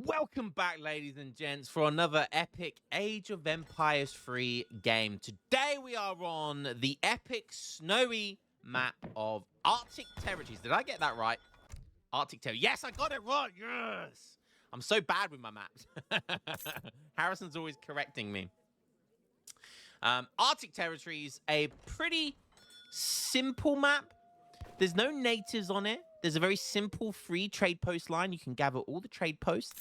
Welcome back, ladies and gents, for another epic Age of Empires 3 game. Today we are on the epic snowy map of Arctic Territories. Did I get that right? Arctic Territories. Yes, I got it right. Yes. I'm so bad with my maps. Harrison's always correcting me. Arctic Territories, a pretty simple map. There's no natives on it. There's a very simple free trade post line. You can gather all the trade posts.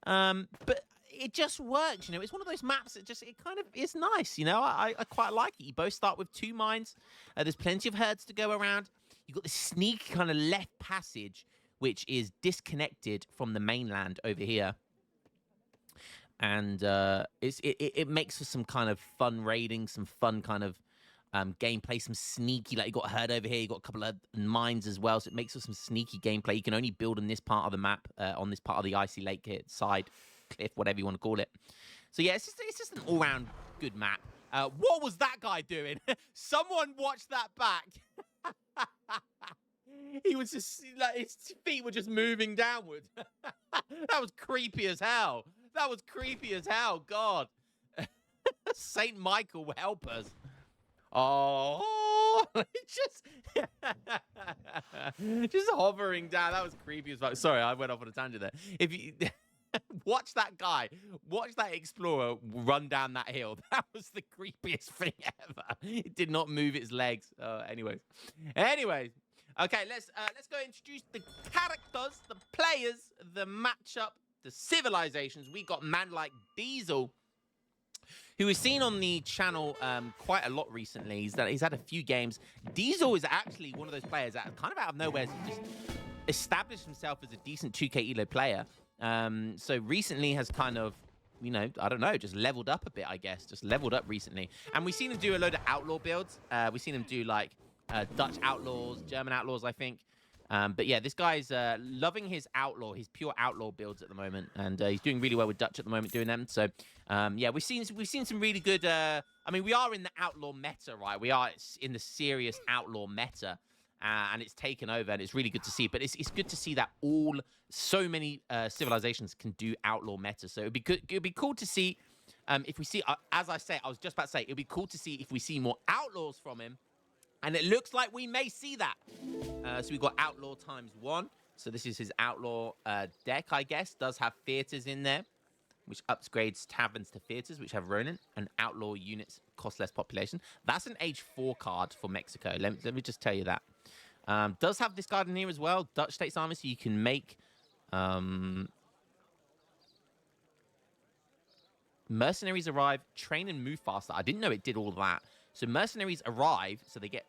But it just works, you know. It's one of those maps that just, it kind of is nice, you know. I quite like it. You both start with 2 mines. There's plenty of herds to go around. You've got this sneaky kind of left passage, which is disconnected from the mainland over here. And it makes for some kind of fun raiding, some fun kind of gameplay, some sneaky, like you got a herd over here, you got a couple of mines as well, so it makes for some sneaky gameplay. You can only build on this part of the map, on this part of the icy lake here, side, cliff, whatever you want to call it. So yeah, it's just an all-round good map. What was that guy doing? Someone watched that back. He was just, like, his feet were just moving downward. That was creepy as hell. That was creepy as hell, God. Saint Michael will help us. Oh, just hovering down. That was creepy as fuck. Sorry, I went off on a tangent there. If you watch that guy, watch that explorer run down that hill. That was the creepiest thing ever. It did not move its legs. Anyways, okay, let's go introduce the characters, the players, the matchup, the civilizations. We got man like Diesel, who is seen on the channel quite a lot recently. He's had a few games. Diesel is actually one of those players that kind of out of nowhere just established himself as a decent 2K Elo player. So recently has kind of, you know, I don't know, just leveled up a bit, I guess. Just leveled up recently. And we've seen him do a load of outlaw builds. We've seen him do, like, Dutch outlaws, German outlaws, I think. But yeah, this guy's loving his pure outlaw builds at the moment, and he's doing really well with Dutch at the moment doing them. So yeah, we've seen some really good. I mean, we are in the outlaw meta, right? We are in the serious outlaw meta, and it's taken over, and it's really good to see. But it's good to see that so many civilizations can do outlaw meta. So it'd be good. It'd be cool to see if we see. As I was just about to say, it'd be cool to see if we see more outlaws from him. And it looks like we may see that. So we've got Outlaw ×1. So this is his Outlaw deck, I guess. Does have theaters in there, which upgrades taverns to theaters, which have Ronin. And Outlaw units cost less population. That's an Age 4 card for Mexico. Let me just tell you that. Does have this card in here as well. Dutch States Army, so you can make... mercenaries arrive, train and move faster. I didn't know it did all that. So mercenaries arrive, so they get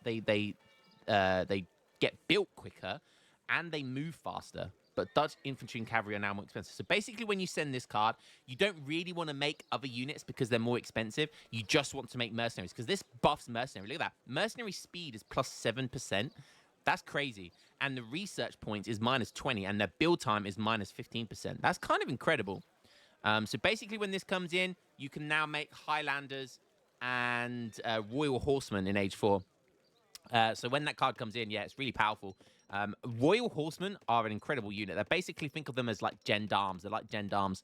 built quicker, and they move faster. But Dutch infantry and cavalry are now more expensive. So basically, when you send this card, you don't really want to make other units because they're more expensive. You just want to make mercenaries, because this buffs mercenary. Look at that. Mercenary speed is plus 7%. That's crazy. And the research point is minus 20, and the build time is minus 15%. That's kind of incredible. So basically, when this comes in, you can now make Highlanders and Royal Horsemen in Age 4. So when that card comes in, yeah, it's really powerful. Royal Horsemen are an incredible unit. They basically, think of them as like gendarmes. They're like gendarmes.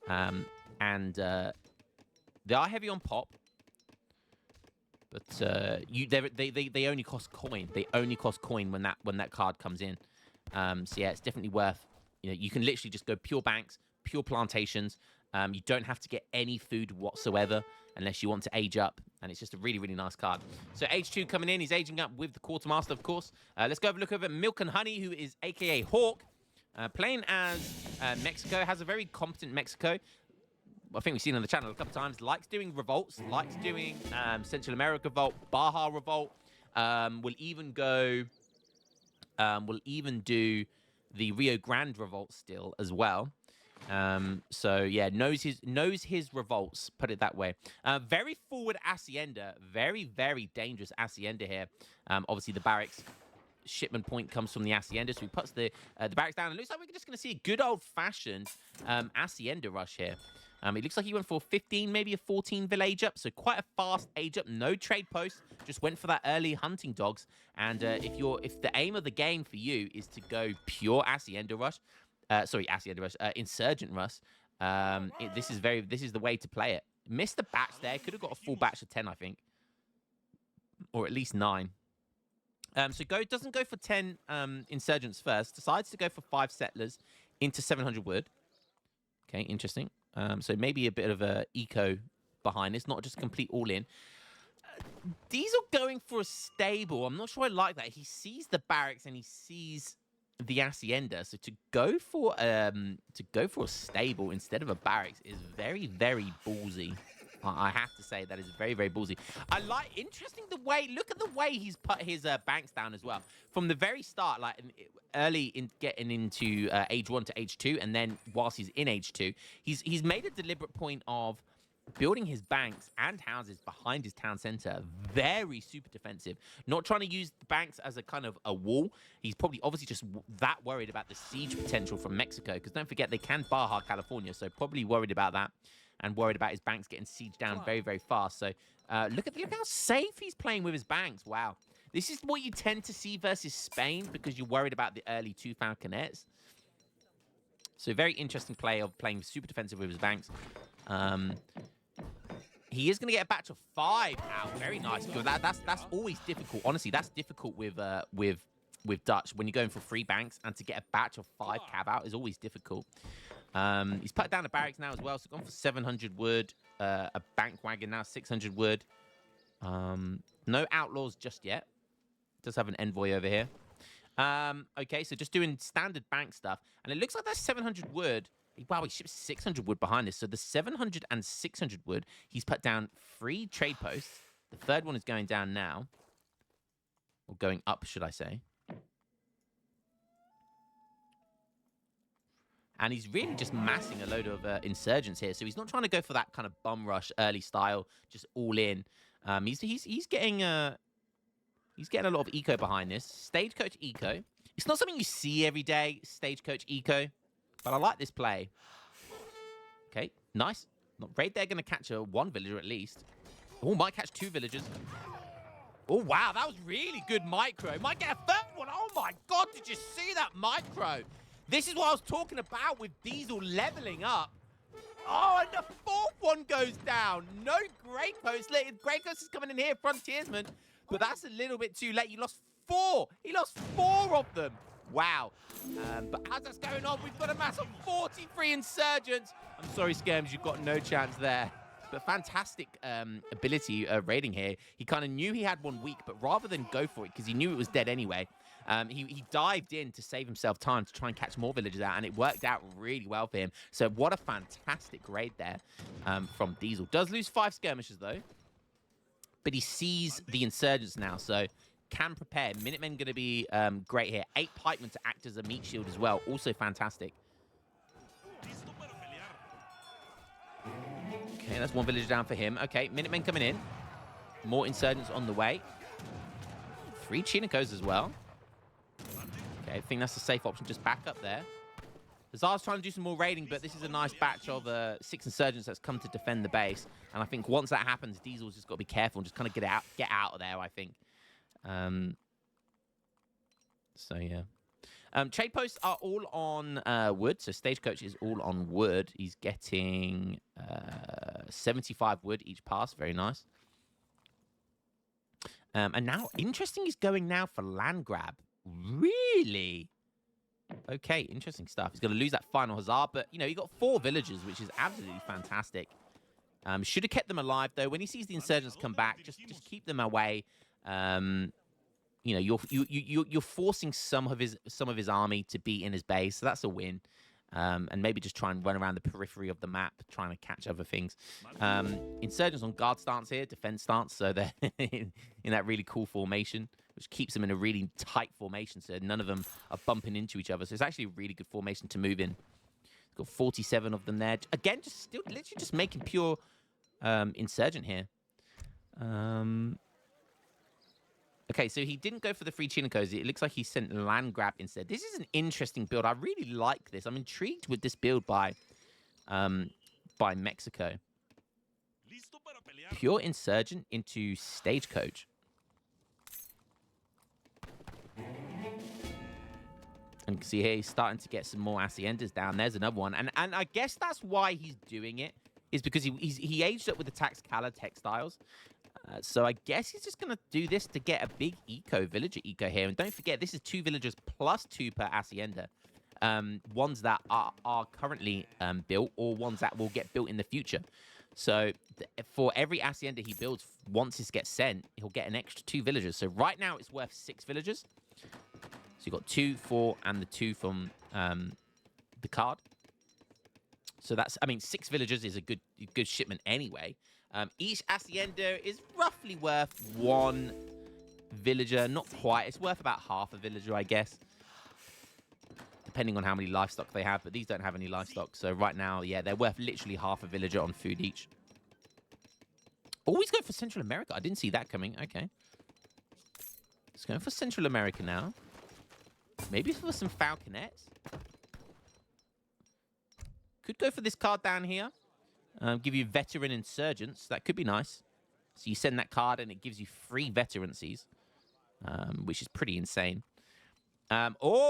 And they are heavy on pop. But they only cost coin. They only cost coin when that card comes in. So yeah, it's definitely worth. You know, you can literally just go pure banks, pure plantations. You don't have to get any food whatsoever unless you want to age up, and it's just a really, really nice card. So Age 2 coming in, he's aging up with the Quartermaster, of course. Let's go have a look over Milk and Honey, who is a.k.a. Hawk, playing as Mexico, has a very competent Mexico. I think we've seen on the channel a couple times, likes doing revolts, likes doing Central America Revolt, Baja Revolt, will even do the Rio Grande Revolt still as well. So yeah, knows his revolts, put it that way. Very forward Hacienda, very, very dangerous Hacienda here. Obviously the barracks shipment point comes from the Hacienda, so he puts the barracks down. It looks like we're just going to see a good old-fashioned Hacienda rush here. It looks like he went for 15, maybe a 14 village up, so quite a fast age up. No trade post, just went for that early hunting dogs. And if the aim of the game for you is to go pure Hacienda rush, sorry, Hacienda Rush, Insurgent Rush. This is the way to play it. Missed the batch there. Could have got a full batch of 10, I think, or at least 9. So doesn't go for 10 insurgents first. Decides to go for 5 settlers into 700 wood. Okay, interesting. So maybe a bit of a eco behind this, not just complete all in. Diesel going for a stable. I'm not sure I like that. He sees the barracks and he sees the hacienda. So to go for a stable instead of a barracks is very, very ballsy. I have to say that is very, very ballsy. Interesting the way, look at the way he's put his banks down as well. From the very start, like early in getting into age 1 to age 2, and then whilst he's in age 2, he's made a deliberate point of building his banks and houses behind his town center. Very super defensive. Not trying to use the banks as a kind of a wall. He's probably obviously just that worried about the siege potential from Mexico, because don't forget they can Baja California, so probably worried about that. And worried about his banks getting sieged down very, very fast. So look how safe he's playing with his banks. Wow. This is what you tend to see versus Spain, because you're worried about the early 2 falconets. So very interesting play of playing super defensive with his banks. He is going to get a batch of 5 out. Very nice. That's always difficult. Honestly, that's difficult with Dutch when you're going for 3 banks, and to get a batch of 5 cav out is always difficult. He's put down the barracks now as well, so gone for 700 wood. A bank wagon now, 600 wood. No outlaws just yet. Does have an envoy over here. Okay, so just doing standard bank stuff. And it looks like that's 700 wood. Wow, he ships 600 wood behind this. So the 700 and 600 wood, he's put down 3 trade posts. The third one is going down now. Or going up, should I say. And he's really just massing a load of insurgents here. So he's not trying to go for that kind of bum rush early style, just all in. He's getting a lot of eco behind this. Stagecoach eco. It's not something you see every day, stagecoach eco, but I like this play. Okay, nice. Right there, going to catch 1 villager at least. Oh, might catch 2 villagers. Oh, wow, that was really good micro. Might get a 3rd one. Oh, my God, did you see that micro? This is what I was talking about with Diesel leveling up. Oh, and the 4th one goes down. No Grey Coast. Grey Coast is coming in here, frontiersman. But that's a little bit too late. You lost 4. He lost 4 of them. Wow. But as that's going on, we've got a mass of 43 insurgents. I'm sorry, Skirms, you've got no chance there. But fantastic ability raiding here. He kind of knew he had 1 week, but rather than go for it, because he knew it was dead anyway, he dived in to save himself time to try and catch more villagers out, and it worked out really well for him. So what a fantastic raid there from Diesel. Does lose 5 skirmishers, though. But he sees the insurgents now, so can prepare. Minutemen going to be great here. 8 pikemen to act as a meat shield as well. Also fantastic. Okay, that's 1 villager down for him. Okay, Minutemen coming in. More insurgents on the way. 3 Chinacos as well. Okay, I think that's a safe option. Just back up there. Hazard's trying to do some more raiding, but this is a nice batch of 6 insurgents that's come to defend the base. And I think once that happens, Diesel's just got to be careful and just kind of get out of there, I think. So, yeah. Trade posts are all on wood. So Stagecoach is all on wood. He's getting 75 wood each pass. Very nice. And now, interesting, he's going now for land grab. Really? Okay, interesting stuff. He's going to lose that final Hazard, but, you know, he got 4 villagers, which is absolutely fantastic. Should have kept them alive, though. When he sees the insurgents come back, just keep them away. You know, you're forcing some of his army to be in his base, so that's a win. And maybe just try and run around the periphery of the map, trying to catch other things. Insurgents on guard stance here, defense stance, so they're in that really cool formation, which keeps them in a really tight formation, so none of them are bumping into each other. So it's actually a really good formation to move in. He's got 47 of them there. Again, literally just making pure insurgent here. Okay, so he didn't go for the 3 Chinacos. It looks like he sent land grab instead. This is an interesting build. I really like this. I'm intrigued with this build by Mexico. Pure insurgent into Stagecoach. And you can see here he's starting to get some more haciendas down. There's another one. And I guess that's why he's doing it, is because he aged up with the Taxcala textiles. So I guess he's just going to do this to get a big villager eco here. And don't forget, this is 2 villagers plus 2 per hacienda. Ones that are currently built, or ones that will get built in the future. So for every hacienda he builds, once this gets sent, he'll get an extra 2 villagers. So right now it's worth 6 villagers. So you've got 2, 4, and the 2 from the card. So that's, I mean, 6 villagers is a good shipment anyway. Each hacienda is roughly worth 1 villager. Not quite. It's worth about half a villager, I guess, depending on how many livestock they have. But these don't have any livestock. So right now, yeah, they're worth literally half a villager on food each. Oh, he's going for Central America. I didn't see that coming. Okay. He's going for Central America now. Maybe for some falconets. Could go for this card down here. Give you veteran insurgents. That could be nice. So you send that card and it gives you 3 veterancies, which is pretty insane. So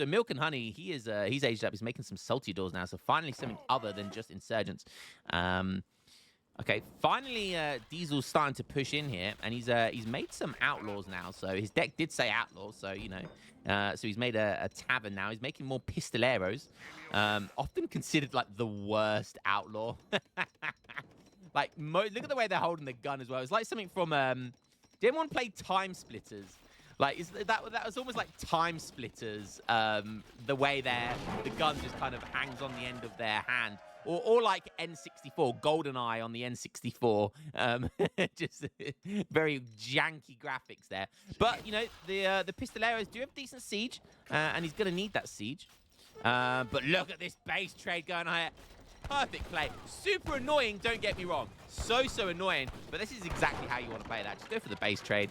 Milk and Honey, he's aged up. He's making some salty doors now. So finally something other than just insurgents. Okay, finally Diesel's starting to push in here, and he's made some outlaws now. So his deck did say outlaws, so you know. So he's made a tavern now. He's making more pistoleros, often considered like the worst outlaw. Like look at the way they're holding the gun as well. It's like something from did anyone play Time Splitters? Like that was almost like Time Splitters. The way the gun just kind of hangs on the end of their hand. Or like N64, GoldenEye on the N64. Just very janky graphics there. But, you know, the Pistoleros do have decent siege, and he's going to need that siege. But look at this base trade going on here. Perfect play. Super annoying, don't get me wrong. So annoying. But this is exactly how you want to play that. Just go for the base trade.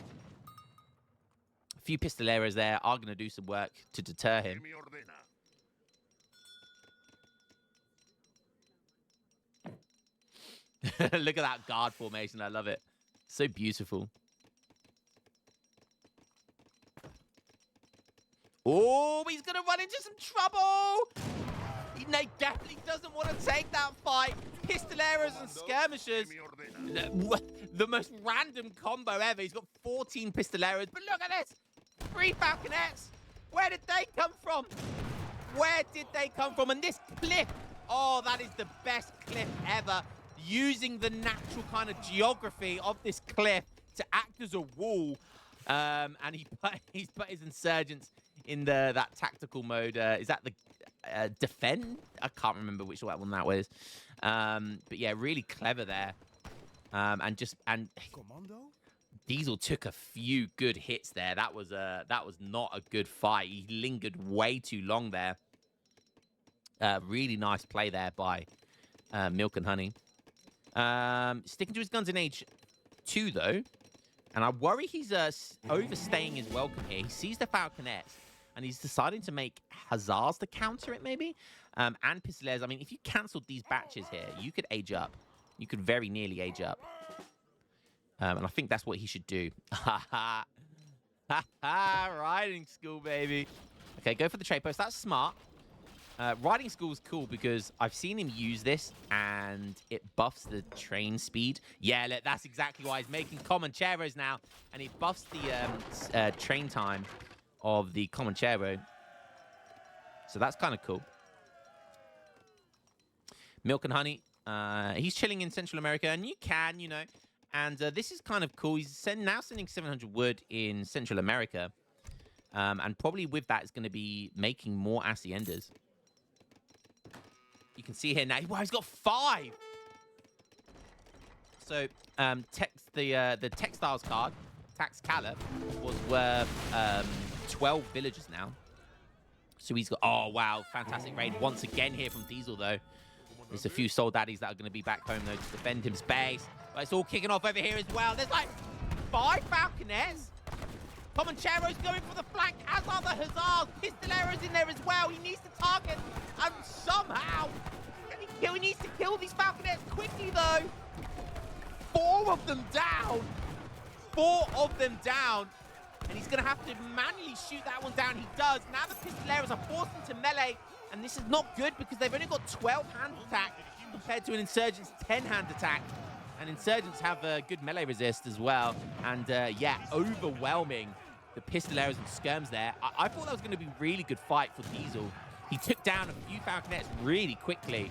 A few Pistoleros there are going to do some work to deter him. Look at that guard formation. I love it. So beautiful. Oh, he's going to run into some trouble. He definitely doesn't want to take that fight. Pistoleros and skirmishers. The most random combo ever. He's got 14 Pistoleros. But look at this. 3 falconets. Where did they come from? Where did they come from? And this cliff. Oh, that is the best cliff ever. Using the natural kind of geography of this cliff to act as a wall. And he's put his insurgents in that tactical mode. Is that the defend? I can't remember which one that was. But yeah, really clever there. And Diesel took a few good hits there. That was not a good fight. He lingered way too long there. Really nice play there by Milk and Honey. Sticking to his guns in age 2, though. And I worry he's overstaying his welcome here. He sees the falconets, and he's deciding to make hussars to counter it, maybe. And pistoleros. I mean, if you cancelled these batches here, you could age up. You could very nearly age up. And I think that's what he should do. Ha ha. Ha ha. Riding school, baby. Okay, go for the trade post. That's smart. Riding school is cool because I've seen him use this and it buffs the train speed. Yeah, look, that's exactly why he's making Comancheros now, and it buffs the train time of the Comanchero. So that's kind of cool. Milk and Honey, he's chilling in Central America, and you can, you know, and this is kind of cool. He's now sending 700 wood in Central America, and probably with that, it's going to be making more haciendas. You can see here now. Wow, he's got 5. So, the textiles card, Taxcala, was worth 12 villagers now. So he's got. Oh wow, fantastic raid once again here from Diesel though. There's a few soul daddies that are going to be back home though to defend him space. But it's all kicking off over here as well. There's like 5 falconets. Comanchero's going for the flank, as are the hussars. Pistolero's in there as well. He needs to target, and somehow he needs to kill these falconets quickly, though. 4 of them down. 4 of them down. and he's going to have to manually shoot that one down. He does. Now the Pistoleros are forced into melee, and this is not good because they've only got 12 hand attack compared to an Insurgent's 10 hand attack. And Insurgents have a good melee resist as well. And yeah, overwhelming the Pistoleros and Skirms there. I thought that was going to be a really good fight for Diesel. He took down a few Falconets really quickly.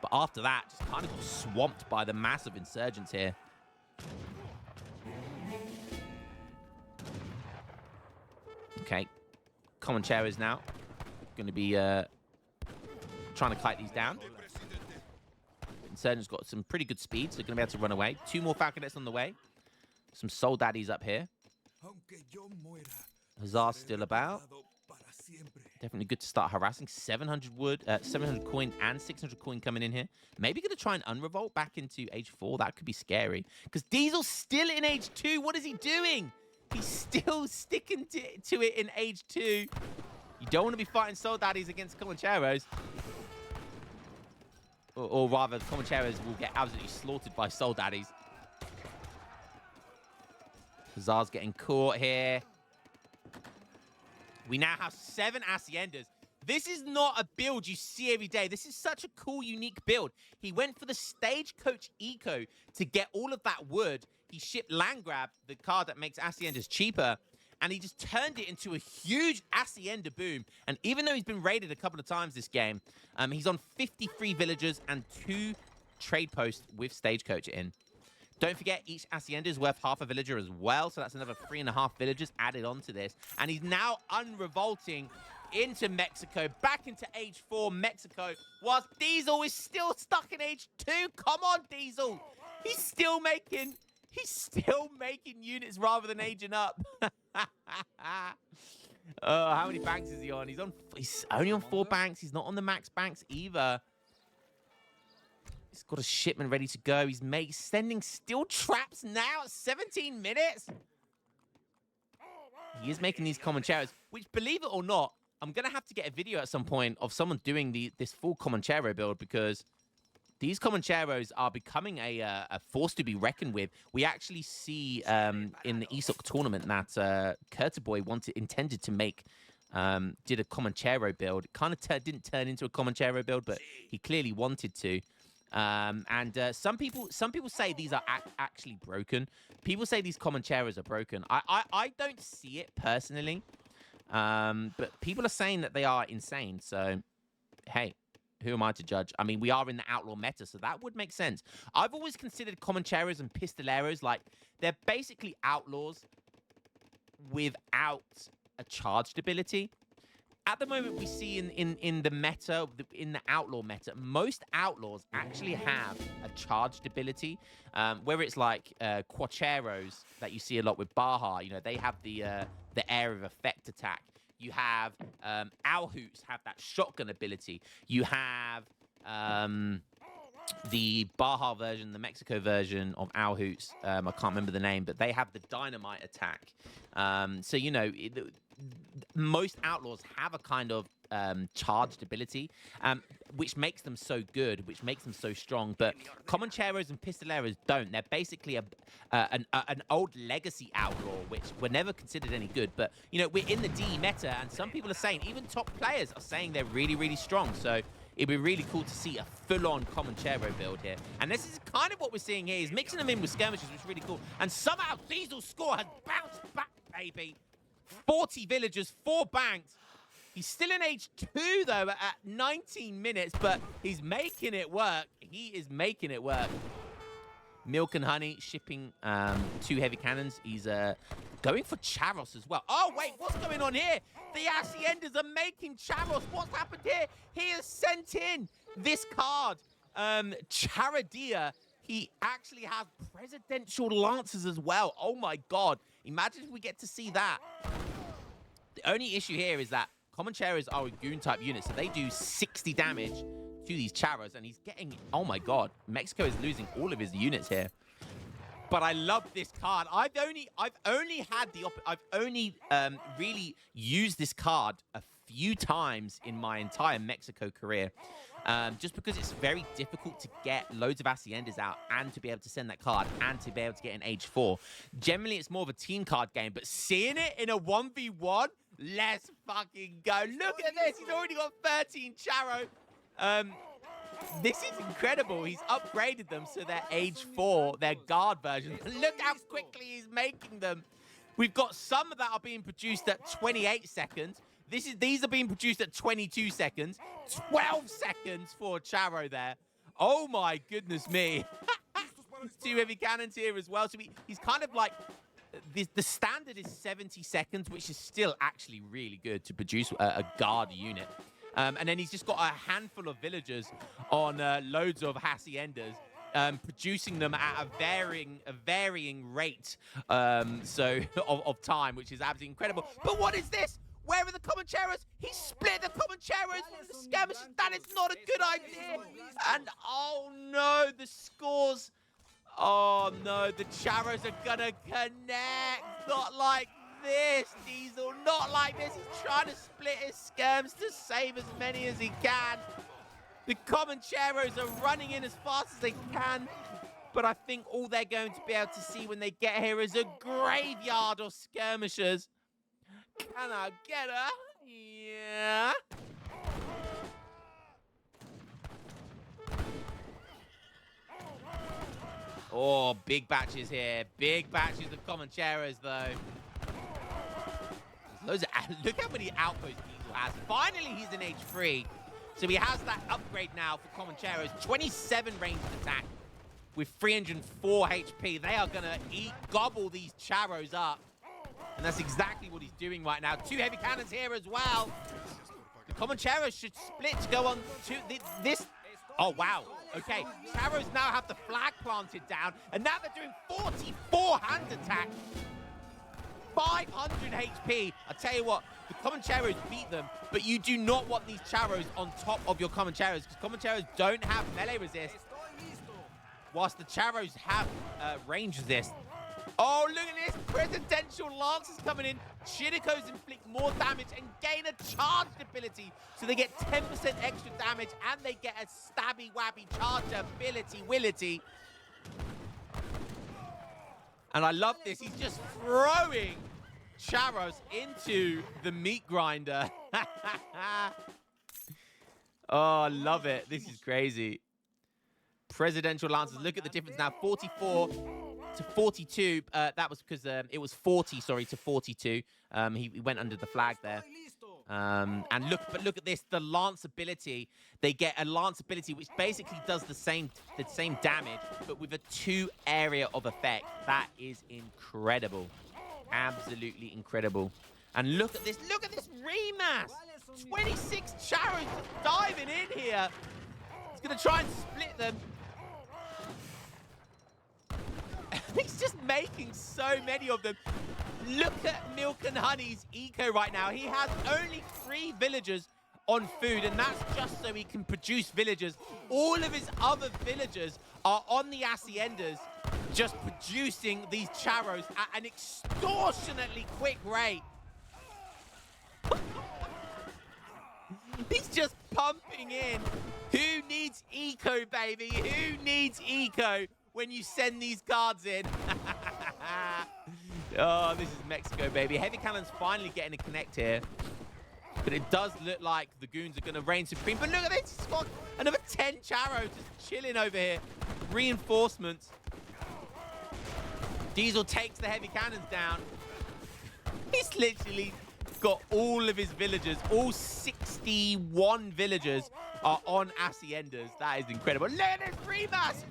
But after that, just kind of got swamped by the massive Insurgents here. Okay. Comancheros now. Going to be trying to kite these down. Insurgents got some pretty good speed, so they're going to be able to run away. 2 more Falconets on the way. Some Soul Daddies up here. Hussar's still about. Definitely good to start harassing. 700 wood, 700 coin and 600 coin coming in here. Maybe going to try and unrevolt back into age 4. That could be scary. Because Diesel's still in age 2. What is he doing? He's still sticking to it in age 2. You don't want to be fighting Soul Daddies against Comancheros. Or rather, Comancheros will get absolutely slaughtered by Soul Daddies. Hussar's getting caught here. We now have 7 Haciendas. This is not a build you see every day. This is such a cool, unique build. He went for the Stagecoach Eco to get all of that wood. He shipped Landgrab, the card that makes Haciendas cheaper, and he just turned it into a huge Hacienda boom. And even though he's been raided a couple of times this game, he's on 53 villagers and 2 trade posts with Stagecoach in. Don't forget, each Hacienda is worth half a villager as well, so that's another 3.5 villagers added onto this. And he's now unrevolting into Mexico, back into age 4 Mexico, whilst Diesel is still stuck in age 2. Come on, Diesel. He's still making units rather than aging up. How many banks is he on? He's only on 4 banks. He's not on the max banks either. He's got a shipment ready to go. He's sending steel traps now at 17 minutes. He is making these Comancheros, which, believe it or not, I'm going to have to get a video at some point of someone doing this full Comanchero build, because these Comancheros are becoming a force to be reckoned with. We actually see in the ESOC tournament that Kurtaboy intended to make, did a Comanchero build. It kind of didn't turn into a Comanchero build, but he clearly wanted to. Some people say these are actually broken. People say these Comancheros are broken. I don't see it personally, but people are saying that they are insane. So, hey, who am I to judge? I mean, we are in the outlaw meta, so that would make sense. I've always considered Comancheros and Pistoleros like they're basically outlaws without a charged ability. At the moment, we see in the meta, in the outlaw meta, most outlaws actually have a charged ability. Where it's like Quacheros that you see a lot with Baja, you know, they have the area of effect attack. You have Alhoots have that shotgun ability. You have the Baja version, the Mexico version of Alhoots. I can't remember the name, but they have the dynamite attack. So, you know, most outlaws have a kind of charged ability, which makes them so good, which makes them so strong. But Comancheros and Pistoleros don't. They're basically an old legacy outlaw, which were never considered any good. But, you know, we're in the DE meta, and some people are saying, even top players are saying they're really, really strong. So it'd be really cool to see a full-on Comanchero build here. And this is kind of what we're seeing here. He's mixing them in with skirmishes, which is really cool. And somehow Diesel's score has bounced back, baby. 40 villagers, 4 banks. He's still in age 2, though, at 19 minutes, but he's making it work. He is making it work. Milk and Honey shipping 2 heavy cannons. He's going for Charos as well. Oh, wait, what's going on here? The Haciendas are making Charos. What's happened here? He has sent in this card, Charadia. He actually has presidential lancers as well. Oh, my God. Imagine if we get to see that. The only issue here is that Comancheros are a goon-type unit, so they do 60 damage to these Charos, and he's getting... Oh, my God. Mexico is losing all of his units here. But I love this card. I've only really used this card a few times in my entire Mexico career. Just because it's very difficult to get loads of Haciendas out and to be able to send that card and to be able to get an age 4. Generally, it's more of a team card game, but seeing it in a 1v1, let's fucking go. Look at this. He's already got 13 Charo. This is incredible. He's upgraded them so they're age 4, their guard version. Look how quickly he's making them. We've got some that are being produced at 28 seconds. These are being produced at 22 seconds. 12 seconds for Charo there. Oh my goodness me. 2 heavy cannons here as well. So he's kind of like, the standard is 70 seconds, which is still actually really good to produce a guard unit. And then he's just got a handful of villagers on loads of haciendas, producing them at a varying rate of time, which is absolutely incredible. But what is this? Where are the Comancheros? He split the Comancheros from the skirmishers. That is not a good idea. And oh no, the scores. Oh no, the Charos are gonna connect. Not like this, Diesel. Not like this. He's trying to split his skirms to save as many as he can. The Comancheros are running in as fast as they can. But I think all they're going to be able to see when they get here is a graveyard of skirmishers. Can I get her? Yeah. Oh, big batches here. Big batches of Comancheros, though. Look how many outposts Diesel has. Finally, he's in H3. So he has that upgrade now for Comancheros. 27 ranged attack with 304 HP. They are going to gobble these Charos up. And that's exactly what he's doing right now. 2 heavy cannons here as well. The Comancheros should split to go on to this. Oh, wow. Okay, Charos now have the flag planted down. And now they're doing 44 hand attack. 500 HP. I tell you what, the Comancheros beat them. But you do not want these Charos on top of your Comancheros, because Comancheros don't have melee resist, whilst the Charos have range resist. Oh, look at this. Presidential Lancers coming in. Chiricos inflict more damage and gain a charged ability. So they get 10% extra damage and they get a stabby-wabby charge ability, Willity. And I love this. He's just throwing Charos into the meat grinder. Oh, I love it. This is crazy. Presidential Lancers. Look at the difference now. 44 to 42. That was because it was 40, sorry, to 42. He went under the flag there. And look at this, the lance ability. They get a lance ability which basically does the same damage, but with a 2 area of effect. That is incredible. Absolutely incredible. And look at this remass. 26 Charos just diving in here. He's gonna try and split them. He's just making so many of them. Look at Milk and Honey's eco right now. He has only 3 villagers on food, and that's just so he can produce villagers. All of his other villagers are on the haciendas, just producing these Charos at an extortionately quick rate. He's just pumping in. Who needs eco, baby? Who needs eco when you send these cards in? Oh, this is Mexico, baby. Heavy cannon's finally getting a connect here. But it does look like the goons are going to reign supreme. But look at this. He's got another 10 Charos just chilling over here. Reinforcements. Diesel takes the heavy cannons down. He's literally got all of his villagers, all 61 villagers are on haciendas. That is incredible. Look at this remass.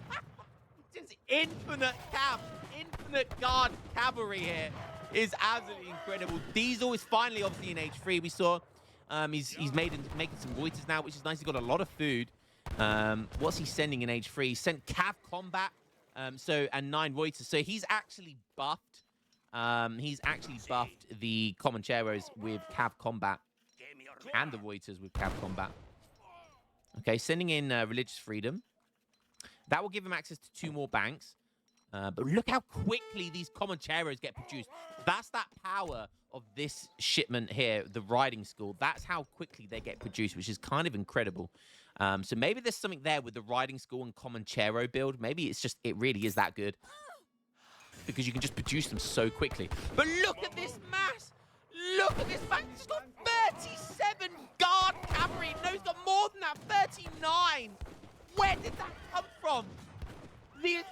Just infinite guard cavalry here is absolutely incredible. Diesel is finally obviously in H3. We saw he's making some Reuters now, which is nice. He's got a lot of food. What's he sending in H3? He sent Cav Combat, and 9 Reuters. So he's actually buffed. He's actually buffed the Comancheros with Cav Combat and the Reuters with Cav Combat. Okay, sending in Religious Freedom. That will give him access to 2 more banks. But look how quickly these Comancheros get produced. That's that power of this shipment here, the riding school. That's how quickly they get produced, which is kind of incredible. So maybe there's something there with the riding school and Comanchero build. Maybe it's just, it really is that good. Because you can just produce them so quickly. But look at this mass! Look at this mass! He's got 37 guard cavalry! No, he's got more than that, 39! Where did that come from? He's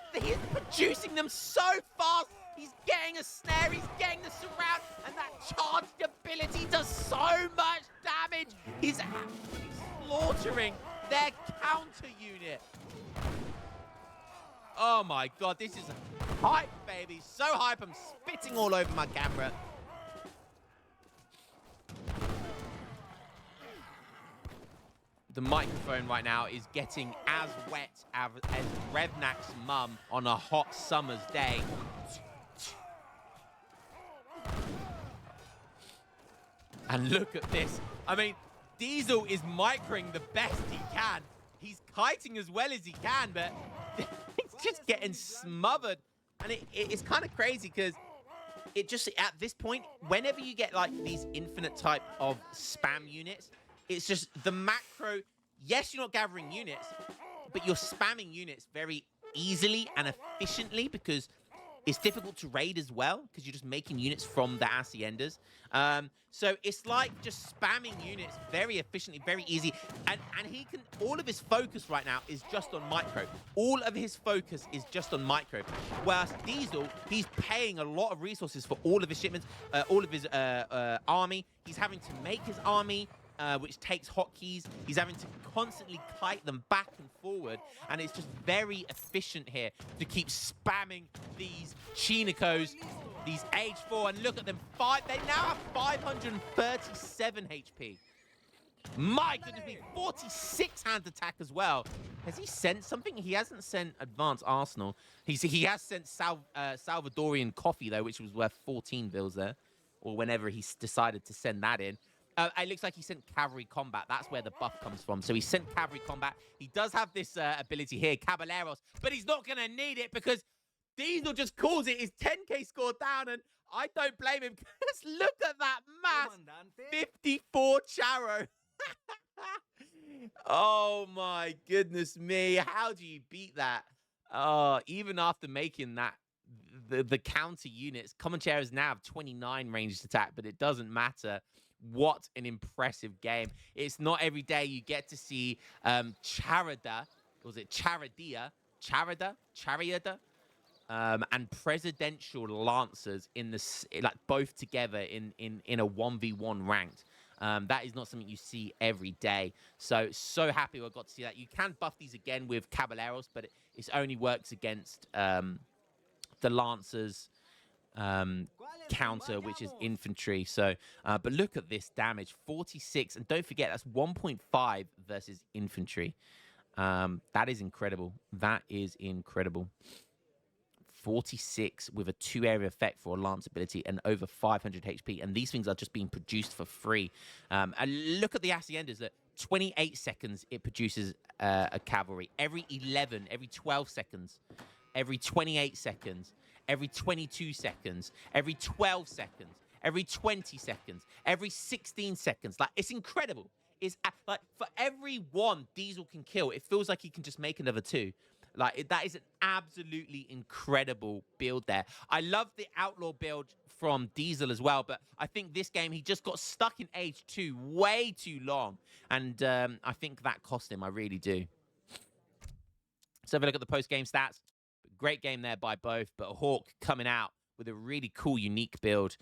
producing them so fast! He's getting a snare, he's getting the surround, and that charged ability does so much damage! He's absolutely slaughtering their counter unit! Oh my god, this is hype, baby. So hype, I'm spitting all over my camera. The microphone right now is getting as wet as Revnak's mum on a hot summer's day. And look at this. I mean, Diesel is microing the best he can. He's kiting as well as he can, but it's just getting smothered. And it's kind of crazy because it just, at this point, whenever you get like these infinite type of spam units, it's just the macro. Yes, you're not gathering units, but you're spamming units very easily and efficiently because it's difficult to raid as well because you're just making units from the haciendas. So it's like just spamming units very efficiently, very easy. And he can, all of his focus right now is just on micro. All of his focus is just on micro. Whereas Diesel, he's paying a lot of resources for all of his shipments, all of his army. He's having to make his army, which takes hotkeys. He's having to constantly kite them back and forward, and it's just very efficient here to keep spamming these Chinikos, these age 4, and look at them, they now have 537 HP. My goodness me, 46 hand attack as well. Has he sent something? He hasn't sent Advanced Arsenal. He has sent Salvadorian Coffee, though, which was worth 14 bills there, or whenever he decided to send that in. It looks like he sent Cavalry Combat. That's where the buff comes from. So he sent Cavalry Combat. He does have this ability here, Caballeros, but he's not going to need it because Diesel just calls it his 10k score down, and I don't blame him because look at that mass. 54 Charo. Oh, my goodness me. How do you beat that? Even after making that, the counter units, Comancheros now have 29 ranged attack, but it doesn't matter. What an impressive game. It's not every day you get to see Charada, was it Charadia? Chariada? And Presidential Lancers in the like both together in a 1v1 ranked. That is not something you see every day. So happy I got to see that. You can buff these again with Caballeros, but it only works against the Lancers counter, which is infantry. So but look at this damage, 46, and don't forget that's 1.5 versus infantry. That is incredible. That is incredible. 46 with a 2-area effect for a lance ability and over 500 HP, and these things are just being produced for free. And look at the haciendas. That 28 seconds it produces a cavalry, every 11, every 12 seconds, every 28 seconds, every 22 seconds, every 12 seconds, every 20 seconds, every 16 seconds. Like, it's incredible. It's like for every one Diesel can kill, it feels like he can just make another 2. Like, that is an absolutely incredible build there. I love the Outlaw build from Diesel as well, but I think this game, he just got stuck in age 2 way too long. And I think that cost him. I really do. So have a look at the post-game stats. Great game there by both, but Hawk coming out with a really cool, unique build.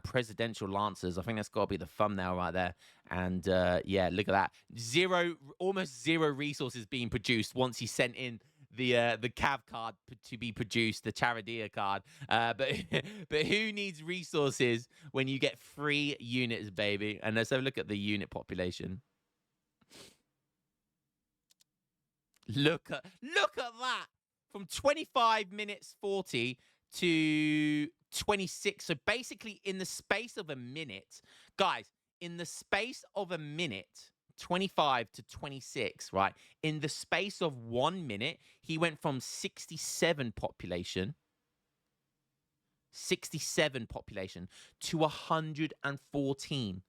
Presidential Lancers. I think that's got to be the thumbnail right there. And yeah, look at that. Almost zero resources being produced once he sent in the Cav card to be produced, the Charadia card. But who needs resources when you get 3 units, baby? And let's have a look at the unit population. Look at that. From 25 minutes 40 to 26. So basically in the space of a minute, guys, in the space of a minute, 25 to 26, right? In the space of 1 minute, he went from 67 population to 114.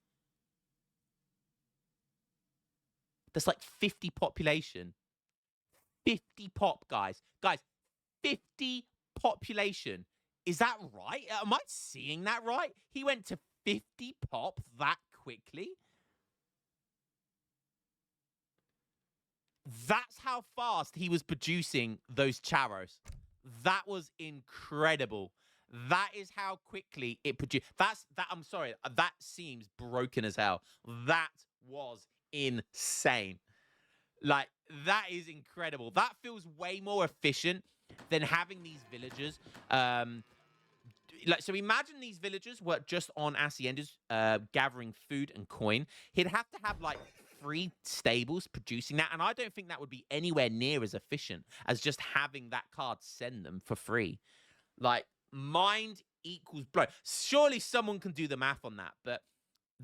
That's like 50 population. 50 pop, guys. Guys, 50 population. Is that right? Am I seeing that right? He went to 50 pop that quickly? That's how fast he was producing those charros. That was incredible. That is how quickly it produced. I'm sorry. That seems broken as hell. That was insane. Like, that is incredible. That feels way more efficient than having these villagers. So imagine these villagers were just on Haciendas, gathering food and coin. He'd have to have like 3 stables producing that, and I don't think that would be anywhere near as efficient as just having that card send them for free. Like, mind equals blow. Surely someone can do the math on that, but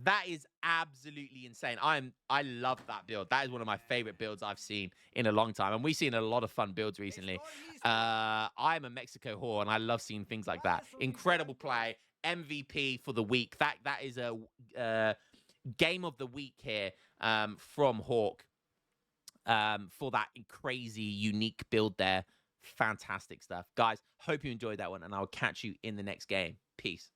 that is absolutely insane. I love that build. That is one of my favorite builds I've seen in a long time, and we've seen a lot of fun builds recently. I'm a Mexico whore, and I love seeing things like that. Incredible play, MVP for the week. That is a game of the week here from Hawk for that crazy, unique build there. Fantastic stuff, guys. Hope you enjoyed that one, and I'll catch you in the next game. Peace.